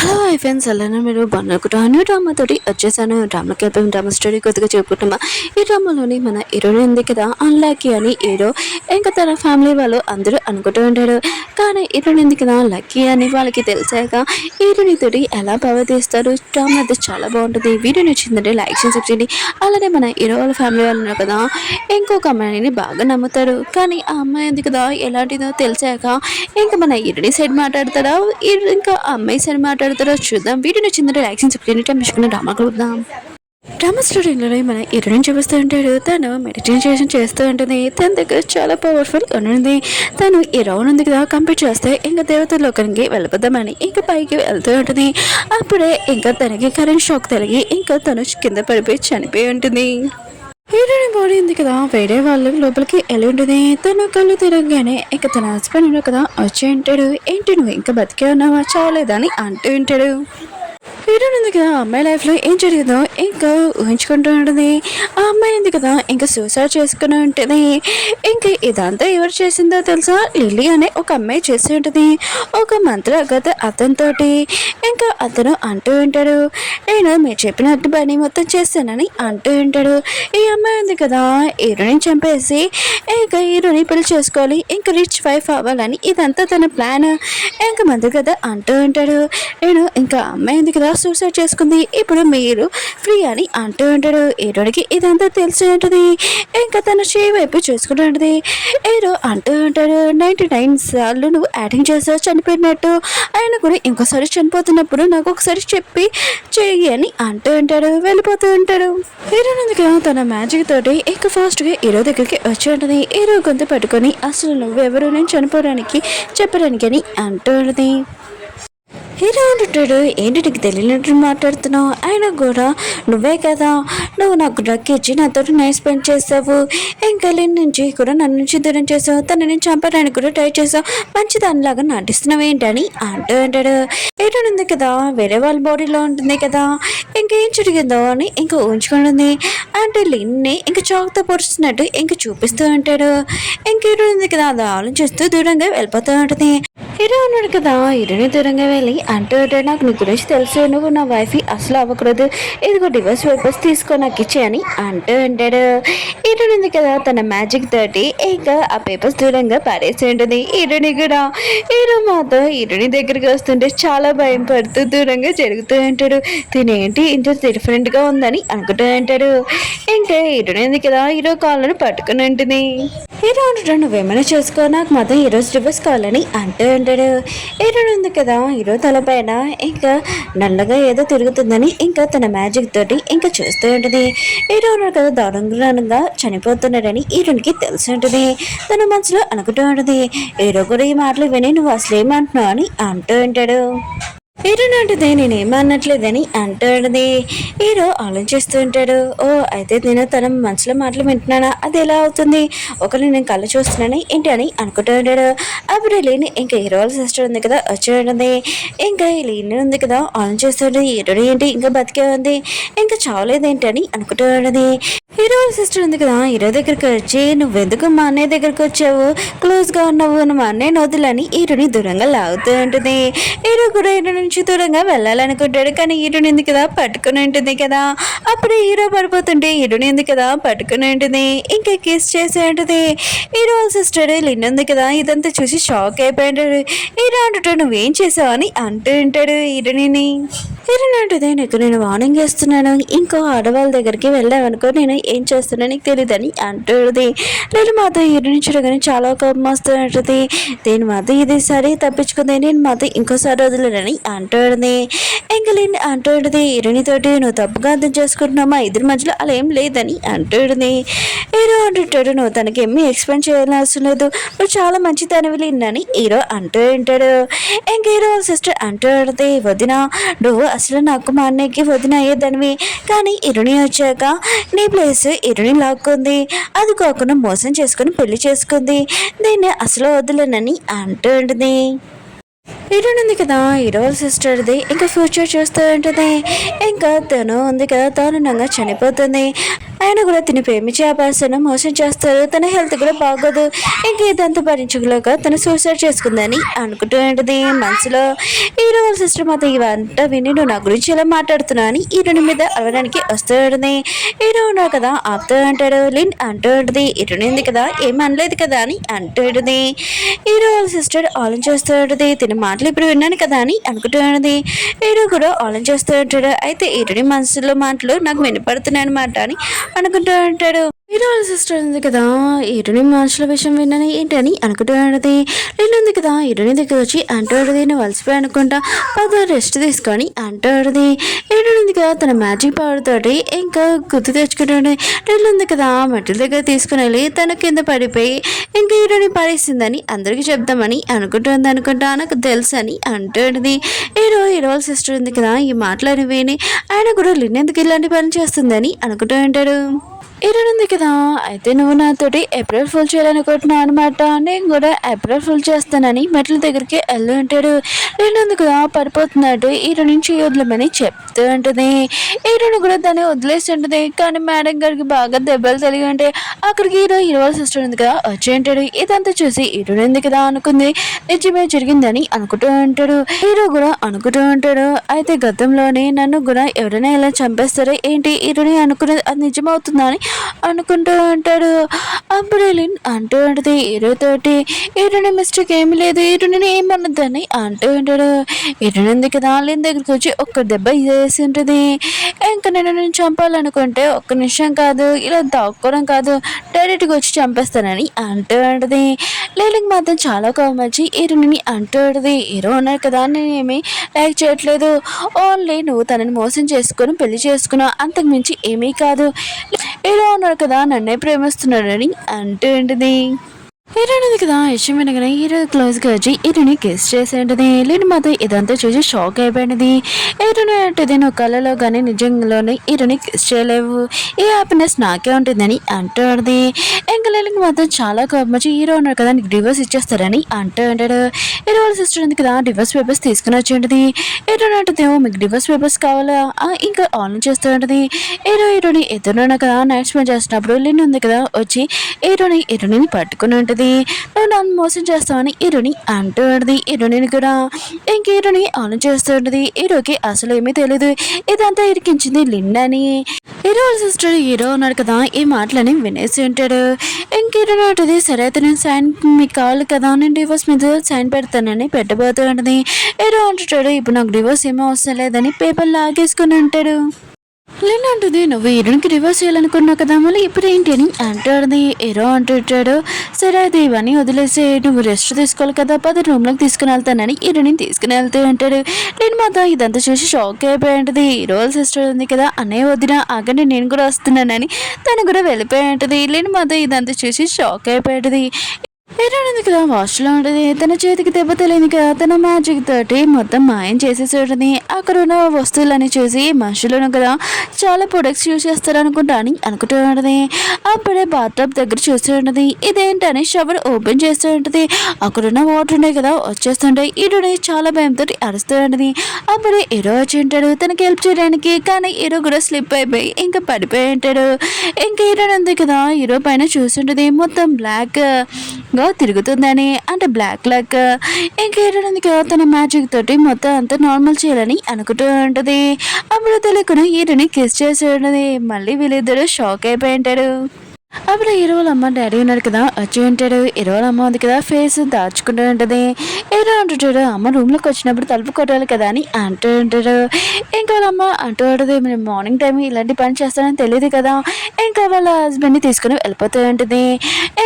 Hello hi friends, అలానే మీరు బాగున్నారా? న్యూ డ్రామా తోటి వచ్చేసాను. డ్రామాకి అయిపోయిన డ్రామా స్టోరీ కొద్దిగా చెప్పుకుంటామా. ఈ డ్రామాలోని మన హీరోయిన్ ఉంది కదా, అన్లక్కీ అని హీరో ఇంకా తన ఫ్యామిలీ వాళ్ళు అందరూ అనుకుంటూ ఉంటారు. కానీ హీరోయిన్ ఉంది కదా లక్కీ అని వాళ్ళకి తెలిసాక హీరోని తోటి ఎలా ప్రవర్తిస్తారు. డ్రామా అయితే చాలా బాగుంటుంది. వీడియో నచ్చిందంటే లైక్ చేసి చేయండి. అలానే మన హీరో వాళ్ళ ఫ్యామిలీ వాళ్ళు ఉన్నారు కదా, ఇంకొక అమ్మాయిని బాగా నమ్ముతారు. కానీ ఆ అమ్మాయి ఉంది కదా ఎలాంటిదో తెలిసాక ఇంకా మన హీరోని సైడ్ మాట్లాడతారా, ఇంకా అమ్మాయి సైడ్ మాట్లాడతారో చూద్దాం. వీడియో నచ్చిందంటే లైక్ చేసి ఎనీ టైం మిషన్ డ్రామా చూద్దాం. డ్రామా స్టోరీలో మన హీరోయిన్ చూపిస్తూ ఉంటాడు. తను మెడిటేషన్ చేస్తూ ఉంటుంది. తన దగ్గర చాలా పవర్ఫుల్ ఉంది. తను ఈ రౌండ్ ఉంది కదా కంప్లీట్ చేస్తే ఇంకా దేవతలోకానికి వెళ్ళిపోదామని ఇంకా పైకి వెళ్తూ ఉంటుంది. అప్పుడే ఇంకా తనకి కరెంట్ షాక్ తగిలి ఇంకా తను కింద పడిపోయి చనిపోయి ఉంటుంది. హీరోయిన్ బాడీ ఉంది కదా వేరే వాళ్ళు లోపలికి వెళ్ళి ఉంటుంది. తను కళ్ళు తిరగగానే ఇంకా తన హస్బెండ్ కదా వచ్చి ఉంటాడు. ఏంటి నువ్వు ఇంకా బతికే ఉన్నావా, చావలేదని అంటూ ఉంటాడు. హీరోయిన్ ఉంది కదా అమ్మాయి లైఫ్లో ఏం జరిగిందో ఇంకా ఊహించుకుంటూ ఉంటుంది. ఆ అమ్మాయి ఉంది కదా ఇంకా సూసైడ్ చేసుకుని ఉంటుంది. ఇంకా ఇదంతా ఎవరు చేసిందో తెలుసా, లిల్లీ అనే ఒక అమ్మాయి చేసి ఉంటుంది. ఒక మంత్రగత అతనితో ఇంకా అతను అంటూ ఉంటాడు, నేను మీరు చెప్పినట్టు పని మొత్తం చేస్తానని అంటూ ఉంటాడు. ఈ అమ్మాయి ఉంది కదా హీరోని చంపేసి ఇంకా హీరోని పెళ్లి చేసుకోవాలి, ఇంకా రిచ్ వైఫ్ అవ్వాలని ఇదంతా తన ప్లాన్. ఇంకా మంత్రగత అంటూ ఉంటాడు, నేను ఇంకా అమ్మాయి ఉంది కదా సూసైడ్ చేసుకుంది, ఇప్పుడు మీరు ఫ్రీ అని అంటూ ఉంటాడు. హీరోడికి ఇదంతా తెలిసి ఉంటుంది. ఇంకా తన చేయి వైపు చేసుకుంటూ ఉంటుంది. హీరో అంటూ ఉంటాడు, 99 సార్లు నువ్వు యాక్టింగ్ చేసావు చనిపోయినట్టు, ఆయన కూడా ఇంకోసారి చనిపోతున్నప్పుడు నాకు ఒకసారి చెప్పి చెయ్యి అని అంటూ ఉంటాడు. వెళ్ళిపోతూ ఉంటాడు. హీరో కదా తన మ్యాజిక్ తోటి ఇంకా ఫాస్ట్గా హీరో దగ్గరికి వచ్చి ఉంటుంది. హీరో గొంతు పట్టుకొని అసలు నువ్వెవరు నేను చనిపోవడానికి చెప్పడానికి అని అంటూ ఉంటుంది. హీరో అంటాడు, ఏంటి నీకు తెలియనట్టు మాట్లాడుతున్నావు, ఆయన కూడా నువ్వే కదా, నువ్వు నాకు డ్రగ్ ఇచ్చి నాతో నైట్ స్పెండ్ చేసావు, ఇంకా నుంచి కూడా నన్ను నుంచి దూరం చేసావు, తనని చంపడానికి కూడా ట్రై చేసావు, మంచి దానిలాగా నటిస్తున్నావు ఏంటని అంటూ అంటాడు. హీరో ఉంది కదా వేరే వాళ్ళ బాడీలో ఉంటుంది కదా, ఇంకేం జరిగిందో అని ఇంకా ఊహించుకుంటుంది. అంటే లిన్ని ఇంకా చాకుతో పొడుస్తున్నట్టు ఇంకా చూపిస్తూ ఉంటాడు. ఇంక హీరో ఉంది కదా అది ఆలోచిస్తూ దూరంగా వెళ్ళిపోతూ ఉంటుంది. హీరో ఉన్నాడు కదా హీరోని దూరంగా వెళ్ళి అంటూ నాకు నీ గురించి తెలుసు, నువ్వు నా వైఫ్ అసలు అవ్వకూడదు, ఇదిగో డివోర్స్ పేపర్స్ తీసుకో నాకు ఇచ్చే అని అంటూ ఉంటాడు. హీరోని ఉంది కదా తన మ్యాజిక్ తోటి ఇంకా ఆ పేపర్స్ దూరంగా పారేసి ఉంటుంది. హీరోని కూడా హీరో మాతో హీరోని దగ్గరికి వస్తుంటే చాలా భయం పడుతూ దూరంగా జరుగుతూ ఉంటాడు. తినేంటి ఇంత డిఫరెంట్గా ఉందని అనుకుంటూ ఉంటాడు. ఇంకా హీరోని ఉంది కదా హీరో కాళ్ళను పట్టుకుని ఉంటుంది. హీరో అంటాడు, నువ్వేమైనా చేసుకో, నాకు మాత్రం హీరోస్ డివోర్స్ కావాలని అంటూ ఉంటాడు. హీరో ఉంది కదా హీరో తలపైన ఇంకా నల్లగా ఏదో తిరుగుతుందని ఇంకా తన మ్యాజిక్ తోటి ఇంకా చూస్తూ ఉంటుంది. హీరో ఉన్నాడు కదా దారుణంగా చనిపోతున్నాడని హీరోనికి తెలిసి ఉంటుంది. తన మనసులో అనుకుంటూ ఉంటుంది, హీరో కూడా ఈ మాటలు విని నువ్వు అసలేమంటున్నావు అని అంటూ ఉంటాడు. హీరో అంటుంది, నేనేమీ అనట్లేదని అంటాడుది. హీరో ఆలోచిస్తూ ఉంటాడు, ఓ అయితే నేను తన మనసులో మాటలు వింటున్నానా, అది ఎలా అవుతుంది, ఒకరిని నేను కళ్ళు చూస్తున్నాను ఏంటి అని అనుకుంటూ ఉంటాడు. అప్పుడు లీని ఇంకా హీరో వాళ్ళ సిస్టర్ ఉంది కదా వచ్చి ఉంటుంది. ఇంకా లీని ఉంది కదా ఆలోచిస్తుంటే హీరోని ఏంటి ఇంకా బతికే ఉంది, ఇంకా చావలేదేంటి అని అనుకుంటూ ఉంటుంది. హీరో వాళ్ళ సిస్టర్ ఉంది కదా హీరో దగ్గరికి వచ్చి, నువ్వెందుకు మా అన్నయ్య దగ్గరికి వచ్చావు, క్లోజ్గా ఉన్నావు, మా అన్నయ్య వదిలని హీరోని దూరంగా లాగుతూ ఉంటుంది. హీరో కూడా హీరో నుంచి దూరంగా వెళ్ళాలనుకుంటాడు. కానీ హీరోని ఉంది కదా పట్టుకుని ఉంటుంది కదా. అప్పుడు హీరో పడిపోతుంటే హీరోని ఉంది కదా పట్టుకుని ఉంటుంది. ఇంకా కిస్ చేసి ఉంటుంది. హీరో వాళ్ళ సిస్టర్ లిన్ ఉంది కదా ఇదంతా చూసి షాక్ అయిపోయాడు. హీరో అంటుంటాడు, నువ్వేం చేసావు అని అంటూ ఉంటాడు హీరోని. హీరోని అంటుంది, నీకు నేను వార్నింగ్ చేస్తున్నాను, ఇంకో ఆడవాళ్ళ దగ్గరికి వెళ్ళావనుకో నేను ఏం చేస్తున్నా నీకు తెలియదని అంటుంది. నేను మాతో హీరోని చూడగానే చాలా కోపం వస్తుంటుంది. నేను మాతో ఇది సరే తప్పించుకుంది, నేను మాతో ఇంకోసారి వదిలేనని అంటుంది. ఇంకా లేని అంటుంది, హీరోని తోటి నువ్వు తప్పుగా అర్థం చేసుకుంటున్నావు, మా ఇద్దరి మధ్యలో అలా ఏం లేదని అంటుంది. హీరో అంటుంటాడు, నువ్వు తనకి ఏమీ ఎక్స్ప్లెయిన్ చేయాల్సిన లేదు, నువ్వు చాలా మంచి తనవి లేనని హీరో అంటూ ఉంటాడు. ఇంకా హీరో సిస్టర్ అంటుంది, వదిన నువ్వు అసలు నాకు మా అన్నయ్యకి వదిన అయ్యేదానివి, కానీ ఇరుని వచ్చాక నీ ప్లేస్ ఇరుని లాక్కుంది, అది కాకుండా మోసం చేసుకుని పెళ్లి చేసుకుంది, దీన్ని అసలు వదిలేనని అంటూ ఉంటుంది. హీరోయిన్ ఉంది కదా హీరో సిస్టర్ది ఇంకా ఫ్యూచర్ చూస్తూ ఉంటుంది. ఇంకా తను ఉంది కదా దారుణంగా చనిపోతుంది. ఆయన కూడా తిని ప్రేమించే ఆ పర్సన్ మోసం చేస్తారు, తన హెల్త్ కూడా బాగోదు, ఇంక ఇదంతా భరించగలేక తను సూసైడ్ చేసుకుందని అనుకుంటూ ఉంటుంది మనసులో. హీరో వాళ్ళ సిస్టర్ మాత్రం ఇవంతా విని నువ్వు నా గురించి ఎలా మాట్లాడుతున్నా అని హీరోని మీద అరవడానికి వస్తూ ఉంటుంది. హీరో ఉన్నాడు కదా ఆపుతూ అంటాడు. లిన్ అంటూ ఉంటుంది హీరోని ఉంది కదా ఏం అనలేదు కదా అని అంటూ ఉంటుంది. హీరో వాళ్ళ సిస్టర్ ఆలోచిస్తూ ఉంటుంది, తిన మాటలు ఇప్పుడు విన్నాను కదా అని అనుకుంటూ ఉంటుంది. హీరో కూడా ఆలోచిస్తూ ఉంటాడు. అయితే హీరోని మనసులో మాటలు నాకు వినపడుతున్నాయి అనమాట అని అనుకుంటూ ఉంటాడు. హీరో వాళ్ళ సిస్టర్ ఉంది కదా హీరోని మనుషుల విషయం విన్నాను ఏంటని అనుకుంటూ ఉంటుంది. నేను ఉంది కదా హీరోని దగ్గర వచ్చి అంటూ ఉంటుంది, నేను వలసిపోయి అనుకుంటా పద రెస్ట్ తీసుకొని అంటూ ఉంటుంది. హీరోని ఉంది కదా తన మ్యాజిక్ పవర్ తోటి ఇంకా గుర్తు తెచ్చుకుంటుంది. నేను ఉంది కదా మట్టిల దగ్గర తీసుకుని వెళ్ళి తన కింద పడిపోయి ఇంకా హీరోని పడేసిందని అందరికీ చెప్దామని అనుకుంటుంది అనుకుంటా నాకు తెలుసు అని అంటూ ఉంటుంది. హీరో వాళ్ళ సిస్టర్ ఉంది కదా ఈ మాటలని విని ఆయన కూడా లిన్ ఎందుకు ఇలాంటి పని చేస్తుందని అనుకుంటూ ఉంటాడు. ఇరుంది కదా అయితే నువ్వు నాతోటి ఏప్రిల్ ఫుల్ చేయాలనుకుంటున్నావు అనమాట, నేను కూడా ఏప్రిల్ ఫుల్ చేస్తానని మెట్ల దగ్గరికి వెళ్ళి ఉంటాడు. నేను కదా పడిపోతున్నాడు హీరో నుంచి వదలమని చెప్తూ ఉంటుంది. హీరోని కూడా దాన్ని వదిలేసి ఉంటుంది. కానీ మేడం గారికి బాగా దెబ్బలు తెలిగి ఉంటే అక్కడికి హీరో వాళ్ళ సిస్టర్ ఉంది కదా వచ్చి ఉంటాడు. ఇదంతా చూసి హీరోని ఉంది కదా అనుకుంది నిజమే జరిగిందని అనుకుంటూ ఉంటాడు. హీరో కూడా అనుకుంటూ ఉంటాడు. అయితే గతంలోనే నన్ను కూడా ఎవరైనా ఇలా చంపేస్తారో ఏంటి హీరోని అనుకున్నది అది నిజమవుతుందా అని అనుకుంటూ ఉంటాడు. అప్పుడు లిన్ అంటూ ఉంటుంది హీరోతోటి హీరోని మిస్టేక్ ఏమి లేదు హీరోని ఏమన్నదని అంటూ ఉంటాడు. హీరోని ఉంది కదా లిన్ దగ్గరికి వచ్చి ఒక్క దెబ్బ వేసి ఉంటుంది. ఇంకా నేను చంపాలనుకుంటే ఒక్క నిమిషం కాదు ఇలా దాక్కోవడం కాదు డైరెక్ట్గా వచ్చి చంపేస్తానని అంటూ ఉంటుంది. లీలింగ్ మాత్రం చాలా కోపం వచ్చి హీరోని అంటూ ఉంటుంది హీరో ఉన్నారు కదా నేనేమి లైక్ చేయట్లేదు, ఓన్లీ నువ్వు తనని మోసం చేసుకొని పెళ్లి చేసుకున్నావు అంతకు మించి ఏమీ కాదు, హీరో ఉన్నారు కదా నన్నే ప్రేమిస్తున్నాడని అంటూ ఉంటుంది. హీరోయిన్ కదా విషయం వినగానే హీరో క్లోజ్గా వచ్చి హీరోని కిస్ చేసేది. లేని మాత్రం ఇదంతా చూసి షాక్ అయిపోయినది. హీరోని అంటది నువ్వు కళ్ళలో కానీ నిజంగానే హీరోని కిస్ చేయలేవు, ఈ హ్యాపీనెస్ నాకే ఉంటుందని అంటుంది. ఇంకా లేనికి మాత్రం చాలా కోపం వచ్చి హీరో ఉన్నారు కదా నీకు డివోర్స్ ఇచ్చేస్తారని అంటూ ఉంటాడు. హీరో వాళ్ళ సిస్టర్ ఉంది కదా డివోర్స్ పేపర్స్ తీసుకుని వచ్చి ఉంటుంది. హీరోని అంటుందేమో మీకు డివోర్స్ పేపర్స్ కావాలా ఇంకా ఆన్లైన్ చేస్తూ ఉంటుంది. హీరోని ఎదురున్నా కదా నైట్ స్పెండ్ చేసినప్పుడు లిన్ ఉంది కదా వచ్చి హీరోని పట్టుకుని ఉంటుంది. నువ్వు నన్ను మోసం చేస్తావని హీరోని అంటూ ఉంటుంది. హీరోని కూడా ఇంక హీరోని ఆన్ చేస్తూ ఉంటుంది. హీరోకి అసలు ఏమీ తెలియదు ఇదంతా ఇరికించింది లిన్ అని. హీరో సిస్టర్ హీరో ఉన్నాడు కదా ఈ మాటలని వినేసి ఉంటాడు. ఇంక హీరోని ఉంటుంది సరే అయితే నేను సైన్ మీకు కావాలి కదా నేను డివోర్స్ మీద సైన్ పెడతానని పెట్టబోతూ ఉంటుంది. హీరో అంటుంటాడు ఇప్పుడు నాకు డివోర్స్ ఏమీ అవసరం లేదని పేపర్ లాగేసుకుని ఉంటాడు. లిన్ అంటుంది నువ్వు హీరోనికి రివర్స్ చేయాలనుకున్నావు కదా మళ్ళీ ఇప్పుడు ఏంటి అని అంటాడు. హీరో అంటుంటాడు సరే అది ఇవన్నీ వదిలేసి నువ్వు రెస్ట్ తీసుకోవాలి కదా 10 రూమ్లోకి తీసుకుని వెళ్తానని హీరోని తీసుకుని వెళ్తూ ఉంటాడు. నేను మాత్రం ఇదంతా చూసి షాక్ అయిపోయి ఉంటుంది. హీరో సిస్టర్ ఉంది కదా అన్నయ్య వదిన ఆగండి నేను కూడా వస్తున్నానని తను కూడా వెళ్ళిపోయి ఉంటుంది. నేను మాత్రం ఇదంతా చూసి షాక్ అయిపోయి ఉంటుంది. హీరోయిన్ కదా వాష్లో ఉంటుంది. తన చేతికి దెబ్బ తెలియదు కదా తన మ్యాజిక్ తోటి మొత్తం మాయం చేసేసి ఉంటుంది. అక్కడ ఉన్న వస్తువులని చూసి మనుషులను కదా చాలా ప్రొడక్ట్స్ యూజ్ చేస్తారు అనుకుంటా అని అనుకుంటూ ఉంటుంది. అప్పుడే బాత్టబ్ దగ్గర చూస్తూ ఉంటుంది. ఇదేంటని షవర్ ఓపెన్ చేస్తూ ఉంటుంది. అక్కడున్న వాటర్ ఉన్నాయి కదా వచ్చేస్తుంటాయి. హీరోని చాలా భయంతో అరుస్తూ ఉంటుంది. అప్పుడే హీరో వచ్చి ఉంటాడు తనకి హెల్ప్ చేయడానికి. కానీ హీరో కూడా స్లిప్ అయిపోయి ఇంకా పడిపోయి ఉంటాడు. ఇంకా హీరోయిన్ ఉంది కదా హీరో పైన చూస్తుంటుంది మొత్తం బ్లాక్ గా తిరుగుతుందని అంటే బ్లాక్ లక్. ఇంకా హీరోయిన్ కదా తన మ్యాజిక్ తోటి మొత్తం అంతా నార్మల్ చేయాలని అనుకుంటూ ఉంటుంది. అప్పుడు తెలియకుండా హీరోని కిస్ చేసి ఉంటుంది. మళ్ళీ వీళ్ళిద్దరు షాక్ అయిపోయి ఉంటాడు. అప్పుడు హీరో వాళ్ళ అమ్మ డాడీ ఉన్నాడు కదా వచ్చి ఉంటాడు. హీరో వాళ్ళ అమ్మ ఉంది కదా ఫేస్ దాచుకుంటూ ఉంటుంది. హీరో అంటుంటాడు అమ్మ రూమ్లోకి వచ్చినప్పుడు తలుపు కొట్టాలి కదా అని అంటూ ఉంటాడు. ఇంకా వాళ్ళ అమ్మ అంటూ ఉంటుంది మేము మార్నింగ్ టైం ఇలాంటి పని చేస్తానని తెలియదు కదా. ఇంకా వాళ్ళ హస్బెండ్ని తీసుకుని వెళ్ళిపోతూ ఉంటుంది.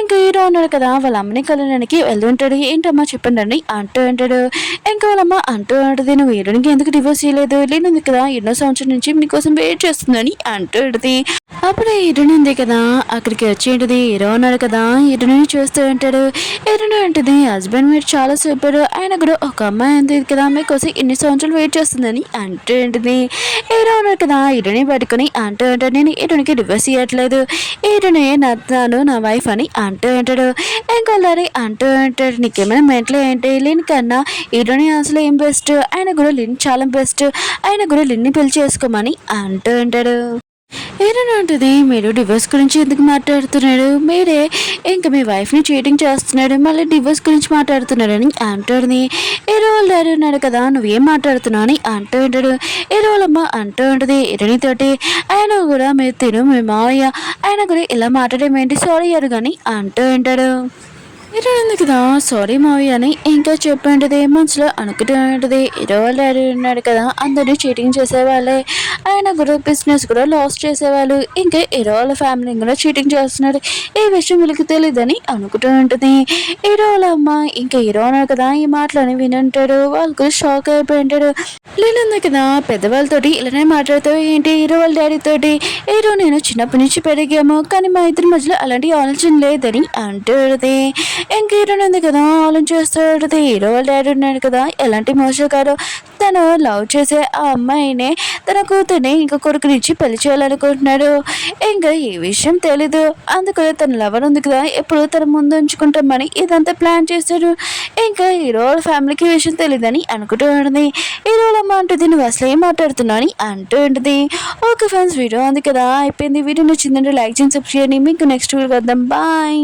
ఇంకా హీరో ఉన్నాడు కదా వాళ్ళ అమ్మని కలవడానికి వెళ్తుంటాడు. ఏంటమ్మా చెప్పండి అని అంటూ ఉంటాడు. ఇంకా వాళ్ళమ్మ అంటూ ఉంటుంది నువ్వు హీరోనికి ఎందుకు డివోర్స్ చేయలేదు లేనుంది కదా ఎన్నో సంవత్సరం నుంచి మీకోసం వెయిట్ చేస్తుందని అంటూ ఉంటుంది. అప్పుడు హీరోని ఉంది కదా అక్కడికి వచ్చేంటిది. హీరో ఉన్నాడు కదా హీరోని చూస్తూ ఉంటాడు. హీరోని అంటుంది హస్బెండ్ మీరు చాలా సూపర్, ఆయన కూడా ఒక అమ్మాయి అంది కదా మీకోసం ఎన్ని సంవత్సరాలు వెయిట్ చేస్తుందని అంటూ ఉంటుంది. హీరో ఉన్నాడు కదా హీరోని పట్టుకుని అంటూ ఉంటాడు నేను హీరోనికి డివోర్స్ ఇవ్వట్లేదు హీరోని నా వైఫ్ అని అంటూ ఉంటాడు. ఇంకొల్లారి అంటూ ఉంటాడు నీకేమైనా మెంటల్ ఏంటి లిన్ కన్నా హీరోని అసలు ఏం బెస్ట్, ఆయన కూడా లిన్ చాలా బెస్ట్, ఆయన కూడా లిన్ని పెళ్లి చేసుకోమని అంటూ ఉంటాడు. ఏనంటది మీరు డివోర్స్ గురించి ఎందుకు మాట్లాడుతున్నాడు, మీరే ఇంకా మీ వైఫ్ని చీటింగ్ చేస్తున్నాడు, మళ్ళీ డివోర్స్ గురించి మాట్లాడుతున్నాడని అంటాడుని. ఏరో వాళ్ళ డాడీ ఉన్నాడు కదా, నువ్వేం మాట్లాడుతున్నావు అని అంటూ ఉంటాడు. ఏరో వాళ్ళమ్మ అంటూ ఉంటుంది ఇరణితోటి, ఆయన కూడా మీరు తిను మీ మావయ్య, ఆయన కూడా ఇలా మాట్లాడడం ఏంటి, సారీ అరు కానీ అంటూ ఉంటాడు. ఇరుంది కదా, సారీ మావయ్య అని ఇంకా చెప్పండిది మనసులో అనుకుంటూ ఉంటుంది. ఇరో వాళ్ళ డాడీ ఉన్నాడు కదా, అందరినీ చీటింగ్ చేసేవాళ్ళే, ఆయన కూడా బిజినెస్ కూడా లాస్ చేసేవాళ్ళు, ఇంకా ఇరో వాళ్ళ ఫ్యామిలీ కూడా చీటింగ్ చేస్తున్నారు, ఈ విషయం వీళ్ళకి తెలియదని అనుకుంటూ ఉంటుంది. ఇరో వాళ్ళ అమ్మ ఇంకా ఇరో ఉన్నాడు కదా, ఈ మాటలని వినంటాడు, వాళ్ళకు షాక్ అయిపోయి ఉంటాడు. లేనుంది కదా, పెద్దవాళ్ళతోటి ఇలానే మాట్లాడతావు ఏంటి హీరో వాళ్ళ డాడీతోటి, హీరో నేను చిన్నప్పటి నుంచి పెరిగాము కానీ మా ఇద్దరి మధ్యలో అలాంటి ఆలోచన లేదని అంటుంది. ఇంక హీరోని ఉంది కదా ఆలోచిస్తాడు, హీరో వాళ్ళ డాడీ ఉన్నాడు కదా ఎలాంటి మోసగాడు, తను లవ్ చేసే ఆ అమ్మాయినే తన కూతుర్ని ఇంక కొడుకునిచ్చి పెళ్లి చేయాలనుకుంటున్నాడు. ఇంకా ఈ విషయం తెలీదు, అందుకనే తన లవర్ ఉంది కదా ఎప్పుడు తన ముందు ఉంచుకుంటామని ఇదంతా ప్లాన్ చేశాడు. ఇంకా హీరో వాళ్ళ ఫ్యామిలీకి ఈ విషయం తెలియదని అనుకుంటూ ఉంటుంది. హీరోలమ్మ అంటుంది నువ్వు అసలు ఏం మాట్లాడుతున్నావు అని అంటూ ఉంటుంది. ఓకే ఫ్రెండ్స్, వీడియో ఉంది కదా అయిపోయింది. వీడియో నచ్చిందంటే లైక్ చేయండి, సబ్స్క్రైబ్ చేయండి. మీకు నెక్స్ట్ వీడియో వద్దాం, బాయ్.